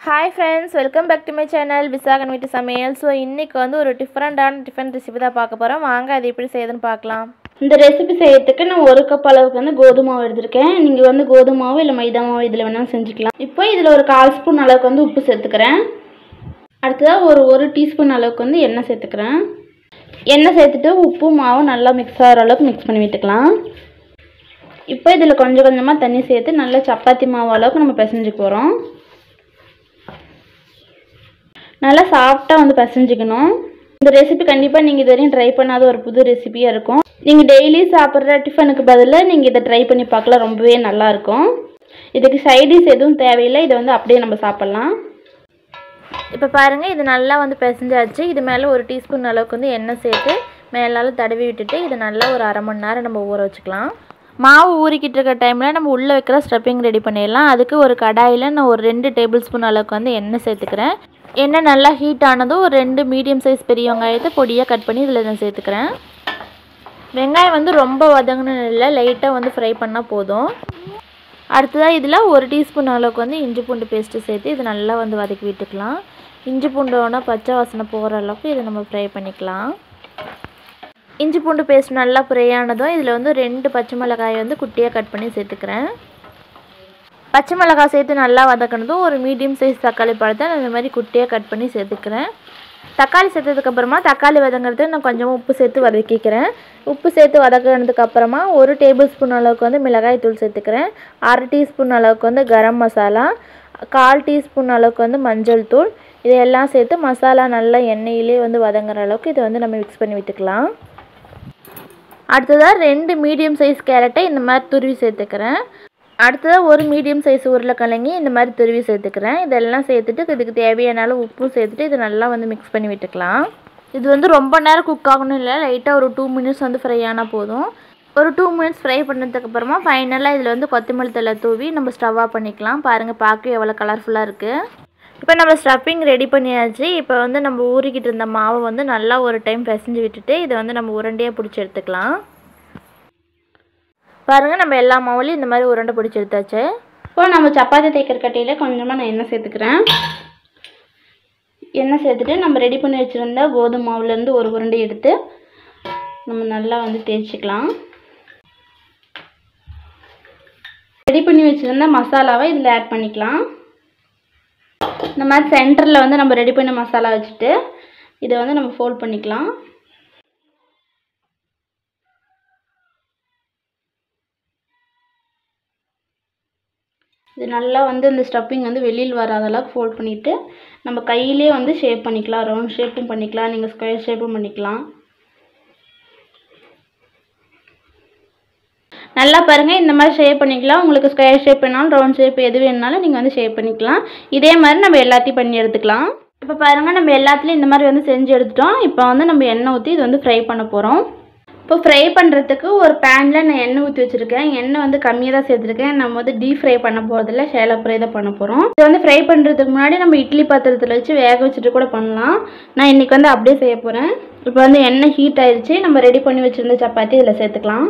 Hi friends, welcome back to my channel Visagan Veetu Samayal. So இன்னைக்கு வந்து ஒரு டிஃபரண்டான recipe தான் பார்க்க போறோம். வாங்க அது எப்படி செய்யணும்னு பார்க்கலாம். இந்த ரெசிபி செய்யறதுக்கு நான் 1 கப் அளவுக்கு வந்து கோதுமை மாவு எடுத்துர்க்கேன். நீங்க வந்து கோதுமை மாவு இல்ல மைதா மாவு இதல வேணா செஞ்சுக்கலாம். இப்போ இதுல ஒரு 1/4 ஸ்பூன் அளவுக்கு வந்து உப்பு சேர்த்துக்கறேன். அடுத்ததா ஒரு 1 டீஸ்பூன் அளவுக்கு வந்து எண்ணெய் சேர்த்துக்கறேன். எண்ணெய் சேர்த்துட்டு உப்பு மாவு நல்லா மிக்ஸ் ஆகுற அளவுக்கு மிக்ஸ் பண்ணி விட்டுக்கலாம். இப்போ இதுல கொஞ்சம் கொஞ்சமா தண்ணி சேர்த்து நல்லா சப்பாத்தி மாவு அளவுக்கு நம்ம பிசைஞ்சிக்க போறோம். நல்லா சாஃப்ட்டா வந்து பிசைஞ்சிக்கணும். இந்த ரெசிபி கண்டிப்பா நீங்க இதுவரையும் ட்ரை பண்ணாத ஒரு புது ரெசிபியா இருக்கும். நீங்க டெய்லி சாப்பிடுற டிஃபனுக்கு பதிலா நீங்க இத ட்ரை பண்ணி பார்க்கலாம். ரொம்பவே நல்லா இருக்கும். இதுக்கு சைடு டிஷ் எதுவும் தேவையில்லை. இத வந்து அப்படியே நம்ம சாப்பிடலாம். இப்போ பாருங்க இது நல்லா வந்து பிசைஞ்சாச்சு. இது மேல 1 டீஸ்பூன் அளவுக்கு வந்து எண்ணெய் சேர்த்து மேலால தடவி விட்டுட்டு இது நல்லா ஒரு 1/2 மணி நேரம் நம்ம ஊற வச்சுக்கலாம். மாவு ஊறிக்கிட்டு இருக்க டைம்ல நம்ம உள்ள வைக்கிற ஸ்டஃபிங் ரெடி பண்ணிடலாம். அதுக்கு ஒரு கடாயில நான் ஒரு 2 டேபிள் ஸ்பூன் அளவுக்கு வந்து எண்ணெய் சேர்த்துக்கிறேன். எண்ணெய் நல்லா ஹீட் ஆனதும் ஒரு 2 மீடியம் சைஸ் பெரிய வெங்காயத்தை பொடியாக கட் பண்ணி இதில் நான் சேர்த்துக்கிறேன். வெங்காயம் வந்து ரொம்ப வதங்கணும் இல்லை, லைட்டாக வந்து ஃப்ரை பண்ணால் போதும். அடுத்ததாக இதில் 1 டீஸ்பூன் அளவுக்கு வந்து இஞ்சி பூண்டு பேஸ்ட்டு சேர்த்து இது நல்லா வந்து வதக்கி விட்டுக்கலாம். இஞ்சி பூண்டோட பச்சை வாசனை போகிற அளவுக்கு இதை நம்ம ஃப்ரை பண்ணிக்கலாம். இஞ்சி பூண்டு பேஸ்ட் நல்லா ஃப்ரை ஆனதும் இதில் வந்து 2 பச்சை மிளகாயை வந்து குட்டியாக கட் பண்ணி சேர்த்துக்கிறேன். பச்சை மிளகாய் சேர்த்து நல்லா வதக்கினதும் ஒரு மீடியம் சைஸ் தக்காளி பழத்தை நான் இந்த மாதிரி குட்டியாக கட் பண்ணி சேர்த்துக்கிறேன். தக்காளி சேர்த்ததுக்கப்புறமா தக்காளி வதங்கிறதுக்கு நான் கொஞ்சமாக உப்பு சேர்த்து வதக்கிக்கிறேன். உப்பு சேர்த்து வதக்கினதுக்கப்புறமா 1 டேபிள் ஸ்பூன் அளவுக்கு வந்து மிளகாய் தூள் சேர்த்துக்கிறேன். 1/2 டீஸ்பூன் அளவுக்கு வந்து கரம் மசாலா, 1/4 டீஸ்பூன் அளவுக்கு வந்து மஞ்சள் தூள், இதையெல்லாம் சேர்த்து மசாலா நல்லா எண்ணெயிலே வந்து வதங்குற அளவுக்கு இதை வந்து நம்ம மிக்ஸ் பண்ணி விட்டுக்கலாம். அடுத்ததாக 2 மீடியம் சைஸ் கேரட்டை இந்த மாதிரி துருவி சேர்த்துக்கிறேன். அடுத்ததாக 1 மீடியம் சைஸ் உருளைக்கிழங்கு இந்த மாதிரி துருவி சேர்த்துக்கிறேன். இதெல்லாம் சேர்த்துட்டு இதுக்கு தேவையான அளவு உப்பு சேர்த்துட்டு இதை நல்லா வந்து மிக்ஸ் பண்ணி விட்டுக்கலாம். இது வந்து ரொம்ப நேரம் குக் ஆகணும் இல்லை, லைட்டாக ஒரு 2 மினிட்ஸ் வந்து ஃப்ரை ஆனால் போதும். ஒரு 2 மினிட்ஸ் ஃப்ரை பண்ணதுக்கப்புறமா ஃபைனலாக இதில் வந்து கொத்தமல்லி தழை தூவி நம்ம ஸ்டவ் ஆஃப் பண்ணிக்கலாம். பாருங்கள் பார்க்க எவ்வளோ கலர்ஃபுல்லாக இருக்குது. இப்போ நம்ம ஸ்டஃபிங் ரெடி பண்ணியாச்சு. இப்போ வந்து நம்ம ஊறிக்கிட்டு இருந்த மாவை வந்து நல்லா ஒரு டைம் பிசைஞ்சு விட்டுட்டு இதை வந்து நம்ம உருண்டையாக பிடிச்சி எடுத்துக்கலாம். பாருங்கள் நம்ம எல்லா மாவுலையும் இந்த மாதிரி உருண்டை பிடிச்சி எடுத்தாச்சு. இப்போ நம்ம சப்பாத்தி தேய்க்கிற கட்டையில் கொஞ்சமாக நான் எண்ணெய் சேர்த்துக்கிறேன். எண்ணெய் சேர்த்துட்டு நம்ம ரெடி பண்ணி வச்சுருந்த கோதுமை மாவுலேருந்து ஒரு உருண்டை எடுத்து நம்ம நல்லா வந்து தேய்ச்சிக்கலாம். ரெடி பண்ணி வச்சுருந்த மசாலாவை இதில் ஆட் பண்ணிக்கலாம். இந்த மாதிரி சென்டரில் வந்து நம்ம ரெடி பண்ண மசாலா வச்சுட்டு இதை வந்து நம்ம ஃபோல்ட் பண்ணிக்கலாம். இது நல்லா வந்து இந்த ஸ்டஃபிங் வந்து வெளியில் வராத அளவுக்கு ஃபோல்ட் பண்ணிவிட்டு நம்ம கையிலே வந்து ஷேப் பண்ணிக்கலாம். ரவுண்ட் ஷேப்பும் பண்ணிக்கலாம், நீங்கள் ஸ்கொயர் ஷேப்பும் பண்ணிக்கலாம். நல்லா பாருங்கள் இந்த மாதிரி ஷேப் பண்ணிக்கலாம். உங்களுக்கு ஸ்கொயர் ஷேப் வேணாலும் ரவுண்ட் ஷேப் எது வேணுனாலும் நீங்கள் வந்து ஷேப் பண்ணிக்கலாம். இதே மாதிரி நம்ம எல்லாத்தையும் பண்ணி எடுத்துக்கலாம். இப்போ பாருங்கள் நம்ம எல்லாத்துலேயும் இந்த மாதிரி வந்து செஞ்சு எடுத்துட்டோம். இப்போ வந்து நம்ம எண்ணெய் ஊற்றி இது வந்து ஃப்ரை பண்ண போகிறோம். இப்போ ஃப்ரை பண்ணுறதுக்கு ஒரு பேனில் நான் எண்ணெய் ஊற்றி வச்சுருக்கேன். எண்ணெய் வந்து கம்மியாக தான் சேர்த்துருக்கேன். நம்ம வந்து டீப் ஃப்ரை பண்ண போகிறதில்ல, ஷேலோ ஃப்ரை தான் பண்ண போகிறோம். இது வந்து ஃப்ரை பண்ணுறதுக்கு முன்னாடி நம்ம இட்லி பாத்திரத்தில் வச்சு வேக வச்சுட்டு கூட பண்ணலாம். நான் இன்றைக்கி வந்து அப்படியே செய்ய போகிறேன். இப்போ வந்து எண்ணெய் ஹீட் ஆயிடுச்சு. நம்ம ரெடி பண்ணி வச்சுருந்த சப்பாத்தி இதில் சேர்த்துக்கலாம்.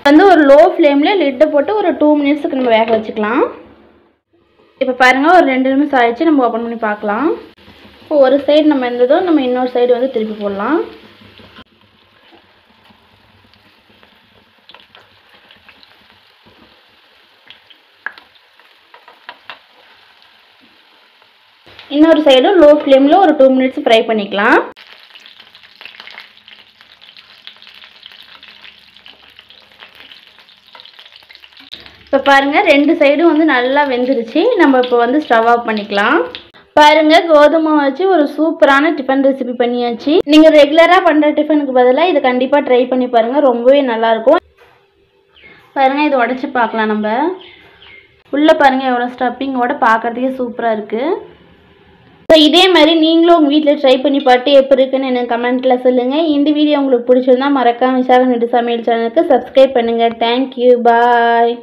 வந்து ஒரு லோ ஃப்ளேமில் லிட்டை போட்டு ஒரு 2 மினிட்ஸுக்கு நம்ம வேக வச்சுக்கலாம். இப்போ பாருங்கள் ஒரு 2 நிமிஷம் ஆயிடுச்சு. நம்ம ஓப்பன் பண்ணி பார்க்கலாம். இப்போ ஒரு சைடு நம்ம இருந்ததும் நம்ம இன்னொரு சைடு வந்து திருப்பி போடலாம். இன்னொரு சைடும் லோ ஃப்ளேமில் ஒரு 2 மினிட்ஸ் ஃப்ரை பண்ணிக்கலாம். இப்போ பாருங்கள் 2 சைடும் வந்து நல்லா வெந்துருச்சு. நம்ம இப்போ வந்து ஸ்டவ் ஆஃப் பண்ணிக்கலாம். பாருங்கள் கோதுமை வச்சு ஒரு சூப்பரான டிஃபன் ரெசிபி பண்ணியாச்சு. நீங்கள் ரெகுலராக பண்ணுற டிஃபனுக்கு பதிலாக இதை கண்டிப்பாக ட்ரை பண்ணி பாருங்கள். ரொம்பவே நல்லாயிருக்கும். பாருங்கள் இதை உடச்சி பார்க்கலாம். நம்ம உள்ளே பாருங்கள் எவ்வளோ ஸ்டஃபிங்கோட பார்க்குறதுக்கே சூப்பராக இருக்குது. ஸோ இதே மாதிரி நீங்களும் உங்கள் வீட்டில் ட்ரை பண்ணி பார்த்து எப்படி இருக்குன்னு எனக்கு கமெண்ட்டில் சொல்லுங்கள். இந்த வீடியோ உங்களுக்கு பிடிச்சிருந்தா மறக்காம விசாகன் வீட்டு சமையல் சேனலுக்கு சப்ஸ்கிரைப் பண்ணுங்கள். தேங்க்யூ, பாய்.